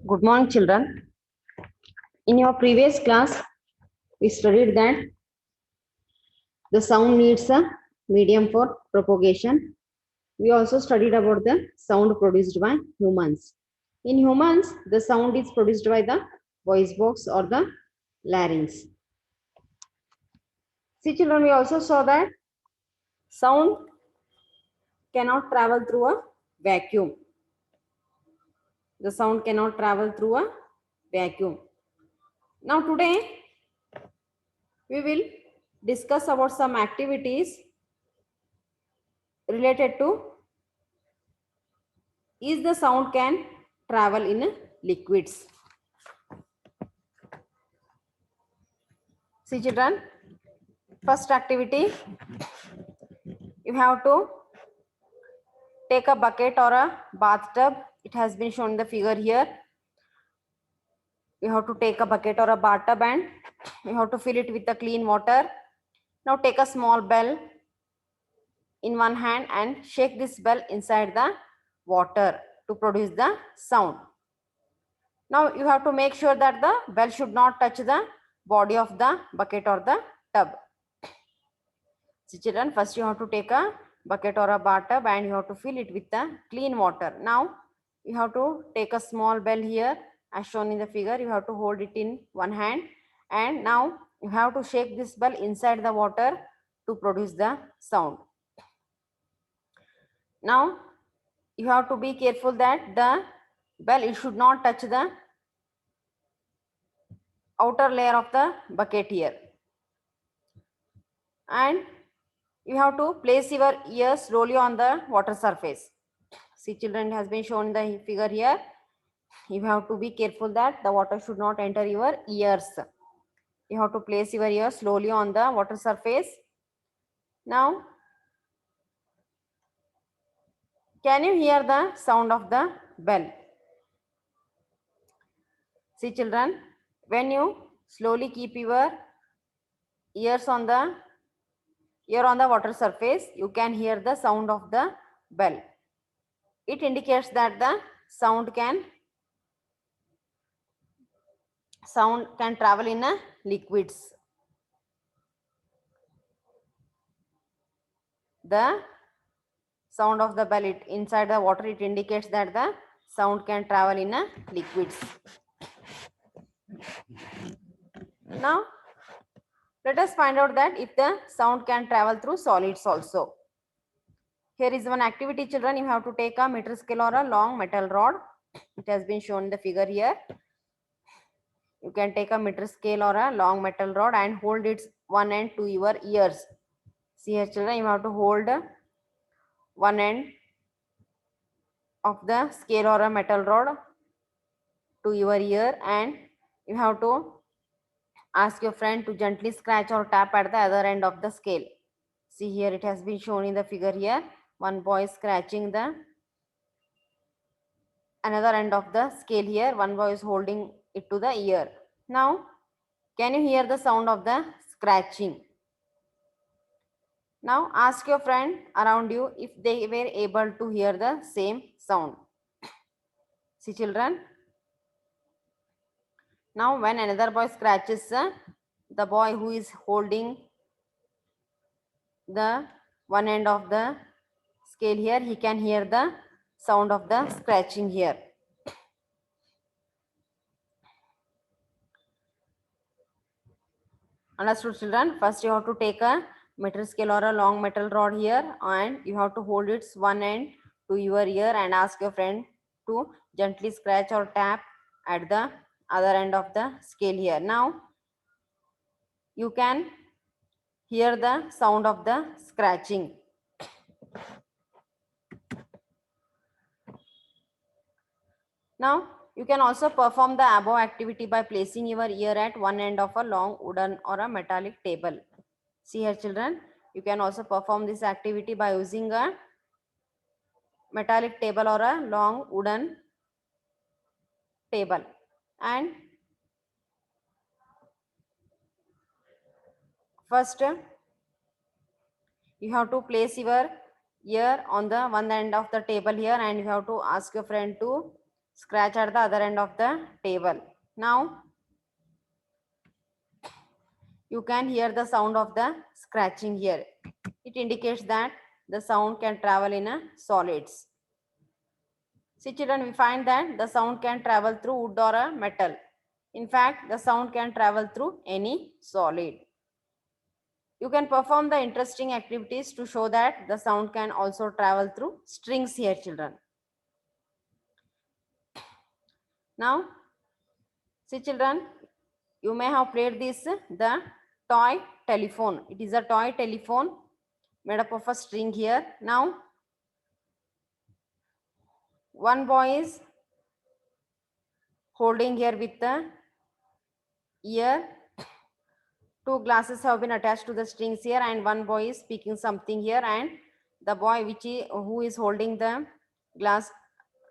Good morning, children. In your previous class, we studied that the sound needs a medium for propagation. We also studied about the sound produced by humans. In humans, the sound is produced by the voice box or the larynx. See, children, we also saw that sound cannot travel through a vacuum. The sound cannot travel through a vacuum. Now, today, we will discuss about some activities related to is the sound can travel in liquids. See, children, first activity, you have to take a bucket or a bathtub. It has been shown in the figure here. You have to take a bucket or a bathtub and you have to fill it with the clean water. Now take a small bell in one hand and shake this bell inside the water to produce the sound. Now you have to make sure that the bell should not touch the body of the bucket or the tub. So children, first you have to take a bucket or a bathtub and you have to fill it with the clean water. Now you have to take a small bell here as shown in the figure. You have to hold it in one hand and now you have to shake this bell inside the water to produce the sound. Now you have to be careful that the bell it should not touch the outer layer of the bucket here. And you have to place your ear slowly on the water surface. See children, it has been shown in the figure here. You have to be careful that the water should not enter your ears. You have to place your ear slowly on the water surface. Now, can you hear the sound of the bell? See children, when you slowly keep your ears on the water surface, you can hear the sound of the bell. It indicates that the sound can travel in a liquids. The sound of the bell inside the water, it indicates that the sound can travel in a liquids. Now let us find out that if the sound can travel through solids also. Here is one activity children. You have to take a meter scale or a long metal rod. It has been shown in the figure here. You can take a meter scale or a long metal rod and hold its one end to your ears. See here children, you have to hold one end of the scale or a metal rod to your ear and you have to ask your friend to gently scratch or tap at the other end of the scale. See here, it has been shown in the figure here. One boy is scratching the another end of the scale here. One boy is holding it to the ear. Now, can you hear the sound of the scratching? Now, ask your friend around you if they were able to hear the same sound. See children. Now, when another boy scratches, the boy who is holding the one end of the scale here, he can hear the sound of the scratching here. Understood children? First you have to take a meter scale or a long metal rod here and you have to hold its one end to your ear and ask your friend to gently scratch or tap at the other end of the scale here. Now you can hear the sound of the scratching. Now you can also perform the above activity by placing your ear at one end of a long wooden or a metallic table. See here children, you can also perform this activity by using a metallic table or a long wooden table. And first you have to place your ear on the one end of the table here and you have to ask your friend to scratch at the other end of the table. Now you can hear the sound of the scratching here. It indicates that the sound can travel in a solids. See children, we find that the sound can travel through wood or a metal. In fact, the sound can travel through any solid. You can perform the interesting activities to show that the sound can also travel through strings here children. Now, see children, you may have played this, the toy telephone. It is a toy telephone made up of a string here. Now, one boy is holding here with the ear. Two glasses have been attached to the strings here, and one boy is speaking something here, and the boy who is holding the glass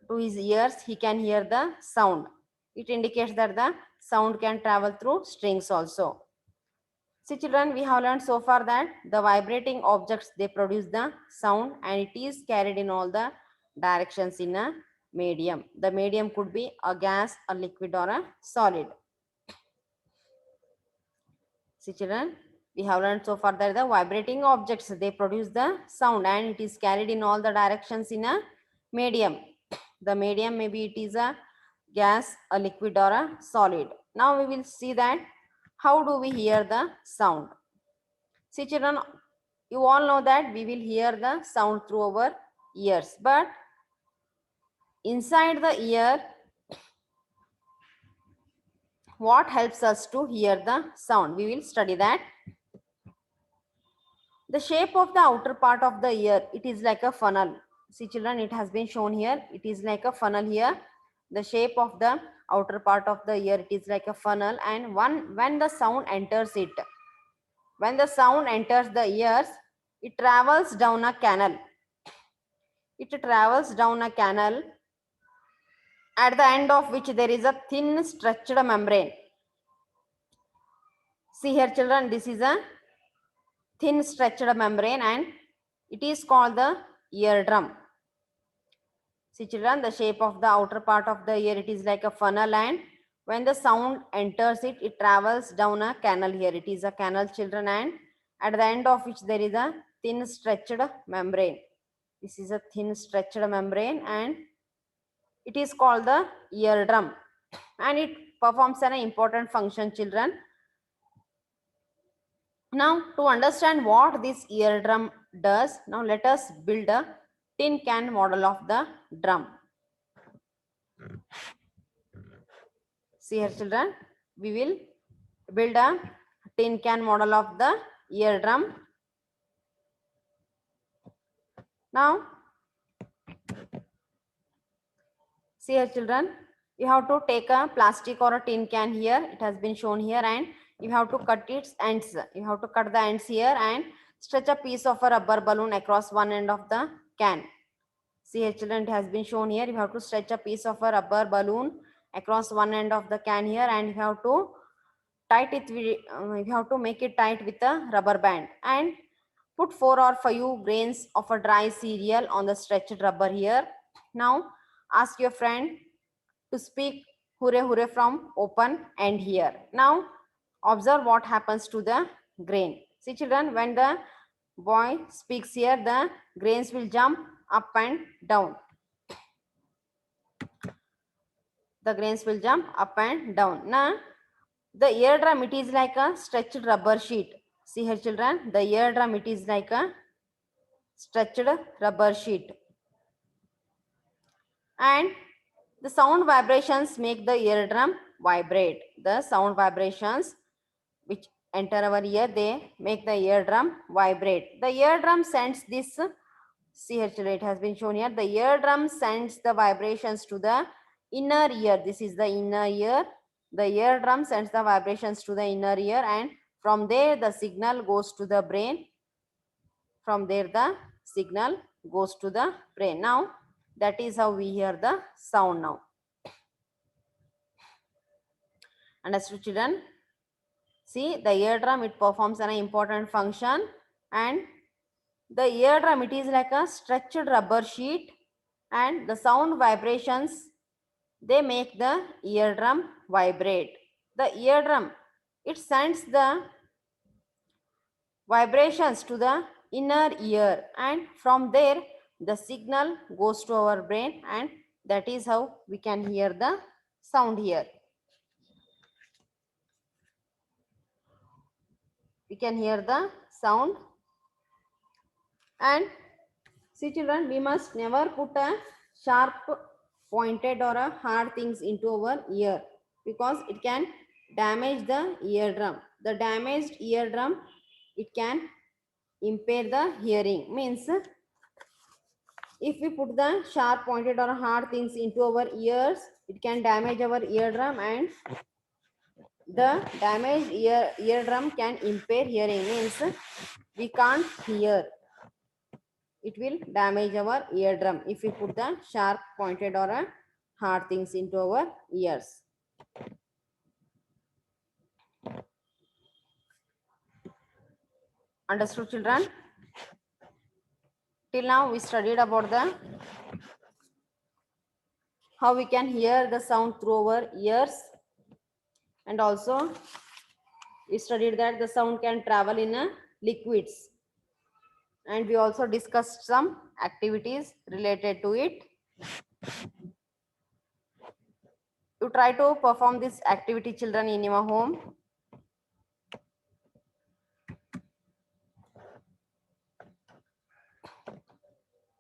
to his ears, he can hear the sound. It indicates that the sound can travel through strings also. See children, we have learned so far that the vibrating objects, they produce the sound, and it is carried in all the directions in a medium. The medium could be a gas, a liquid, or a solid. See children, we have learned so far that the vibrating objects, they produce the sound, and it is carried in all the directions in a medium. The medium, maybe it is a gas, a liquid, or a solid. Now we will see that how do we hear the sound. See children, you all know that we will hear the sound through our ears, but inside the ear, what helps us to hear the sound? We will study that. The shape of the outer part of the ear, it is like a funnel. See children, it has been shown here. It is like a funnel here. The shape of the outer part of the ear, it is like a funnel, and when the sound enters it, when the sound enters the ears, it travels down a canal. It travels down a canal, at the end of which there is a thin stretched membrane. See here children, this is a thin stretched membrane, and it is called the eardrum. See children, the shape of the outer part of the ear, it is like a funnel, and when the sound enters it, it travels down a canal here. It is a canal children, and at the end of which there is a thin stretched membrane. This is a thin stretched membrane, and it is called the eardrum, and it performs an important function children. Now to understand what this eardrum does, now let us build a tin can model of the drum. See here children, we will build a tin can model of the eardrum. Now see here children, you have to take a plastic or a tin can here. It has been shown here, and you have to cut its ends. You have to cut the ends here and stretch a piece of a rubber balloon across one end of the can. See here children, it has been shown here. You have to stretch a piece of a rubber balloon across one end of the can here, and you have to tight it. You have to make it tight with a rubber band, and put 4 or 5 grains of a dry cereal on the stretched rubber here. Now ask your friend to speak hooray hooray from open end here. Now observe what happens to the grain. See children, when the boy speaks here, the grains will jump up and down. The grains will jump up and down. Now the eardrum, it is like a stretched rubber sheet. See here children, the eardrum, it is like a stretched rubber sheet, and the sound vibrations make the eardrum vibrate. The sound vibrations which enter our ear, they make the eardrum vibrate. The eardrum sends this, see here children, it has been shown here, the eardrum sends the vibrations to the inner ear. This is the inner ear. The eardrum sends the vibrations to the inner ear, and from there the signal goes to the brain. From there the signal goes to the brain. Now that is how we hear the sound now. Understood children? See, the eardrum, it performs an important function, and the eardrum, it is like a stretched rubber sheet, and the sound vibrations They make the eardrum vibrate. The eardrum, it sends the vibrations to the inner ear, and from there the signal goes to our brain, and that is how we can hear the sound here. We can hear the sound. And see children, we must never put a sharp pointed or a hard things into our ear, because it can damage the eardrum. The damaged eardrum, it can impair the hearing. Means if we put the sharp pointed or hard things into our ears, it can damage our eardrum, and the damaged eardrum can impair hearing. Means we can't hear. It will damage our eardrum if we put the sharp pointed or a hard things into our ears. Understood children? Till now we studied about the how we can hear the sound through our ears, and also we studied that the sound can travel in liquids, and we also discussed some activities related to it. You try to perform this activity children in your home.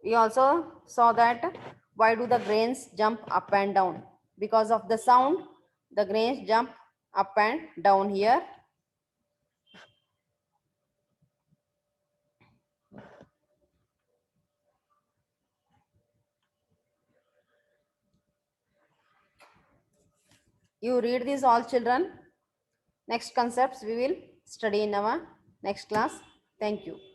We also saw that why do the grains jump up and down? Because of the sound, the grains jump up and down here. You read these all children. Next concepts we will study in our next class. Thank you.